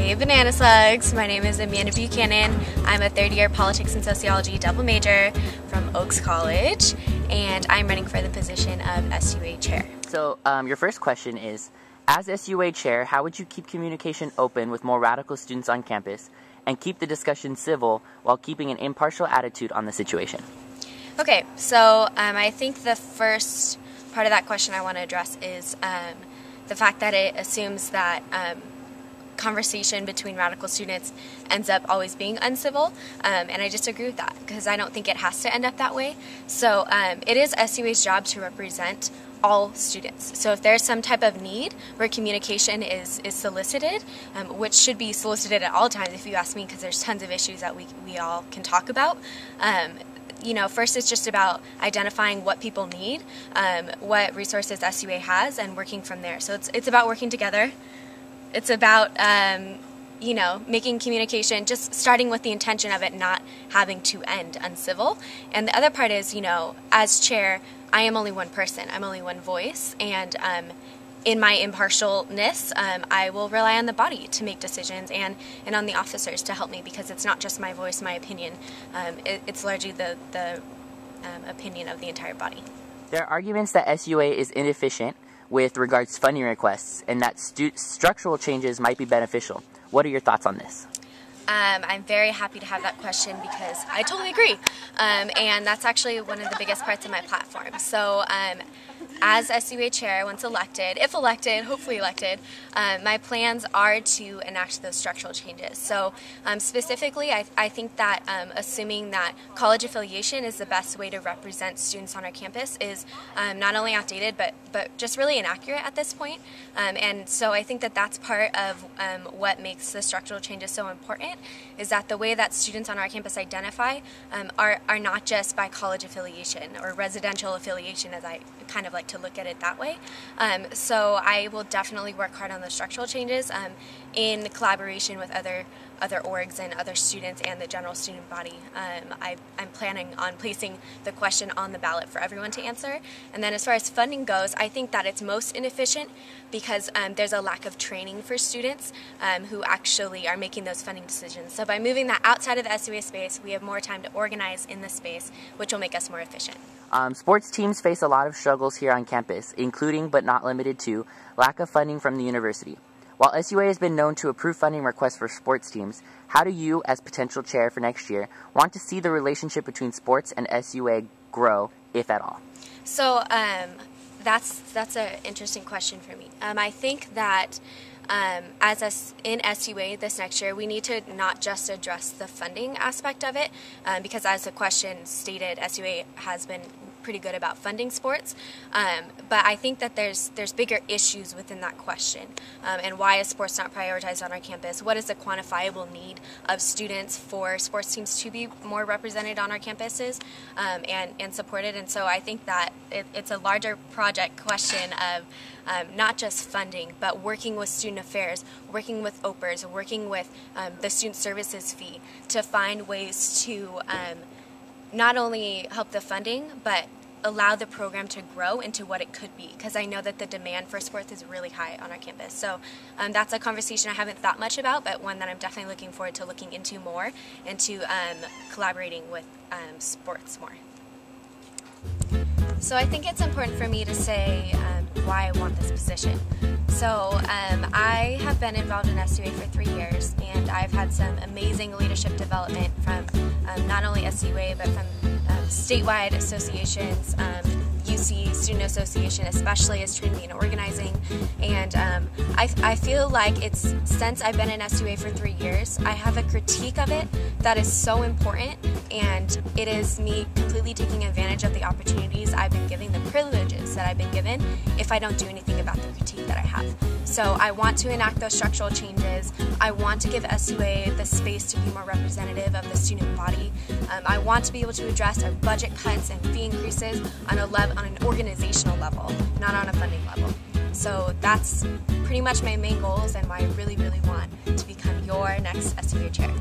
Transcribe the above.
Hey Banana Slugs, my name is Amanda Buchanan. I'm a third-year politics and sociology double major from Oaks College, and I'm running for the position of SUA chair. So your first question is, as SUA chair, how would you keep communication open with more radical students on campus and keep the discussion civil while keeping an impartial attitude on the situation? Okay, so I think the first part of that question I want to address is the fact that it assumes that conversation between radical students ends up always being uncivil, and I disagree with that because I don't think it has to end up that way. So it is SUA's job to represent all students. So if there's some type of need where communication is solicited, which should be solicited at all times if you ask me, because there's tons of issues that we all can talk about. You know, first it's just about identifying what people need, what resources SUA has, and working from there. So it's about working together. It's about, you know, making communication, just starting with the intention of it not having to end uncivil. And the other part is, you know, as chair, I am only one person. I'm only one voice. And in my impartialness, I will rely on the body to make decisions and on the officers to help me, because it's not just my voice, my opinion. It's largely the opinion of the entire body. There are arguments that SUA is inefficient with regards to funding requests and that structural changes might be beneficial. What are your thoughts on this? I'm very happy to have that question because I totally agree. And that's actually one of the biggest parts of my platform. So as SUA chair, once elected, if elected, hopefully elected, my plans are to enact those structural changes. So specifically, I think that assuming that college affiliation is the best way to represent students on our campus is not only outdated, but just really inaccurate at this point. And so I think that that's part of what makes the structural changes so important, is that the way that students on our campus identify are not just by college affiliation or residential affiliation, as I kind of like to look at it that way. So I will definitely work hard on the structural changes in collaboration with other orgs and other students and the general student body. I'm planning on placing the question on the ballot for everyone to answer. And then as far as funding goes, I think that it's most inefficient because there's a lack of training for students who actually are making those funding decisions. So by moving that outside of the SUA space, we have more time to organize in the space, which will make us more efficient. Sports teams face a lot of struggles here on campus, including but not limited to lack of funding from the university. While SUA has been known to approve funding requests for sports teams, how do you, as potential chair for next year, want to see the relationship between sports and SUA grow, if at all? So that's an interesting question for me. I think that in SUA this next year, we need to not just address the funding aspect of it, because as the question stated, SUA has been pretty good about funding sports, but I think that there's bigger issues within that question, and why is sports not prioritized on our campus? What is the quantifiable need of students for sports teams to be more represented on our campuses and supported? And so I think that it's a larger project question of not just funding, but working with student affairs, working with OPERS, working with the student services fee to find ways to not only help the funding, but allow the program to grow into what it could be, because I know that the demand for sports is really high on our campus. So that's a conversation I haven't thought much about, but one that I'm definitely looking forward to looking into more and to collaborating with sports more. So I think it's important for me to say why I want this position. So I have been involved in SUA for 3 years, and I've had some amazing leadership development from not only SUA, but from statewide associations, UC Student Association especially has trained me in organizing, and I feel like it's, since I've been in SUA for 3 years, I have a critique of it that is so important, and it is me completely taking advantage of the opportunities I've been given, the privileges that I've been given, if I don't do anything about the critique that I have. So I want to enact those structural changes. I want to give SUA the space to be more representative of the student body. I want to be able to address our budget cuts and fee increases on an organizational level, not on a funding level. So that's pretty much my main goals and why I really, really want to become your next SUA chair.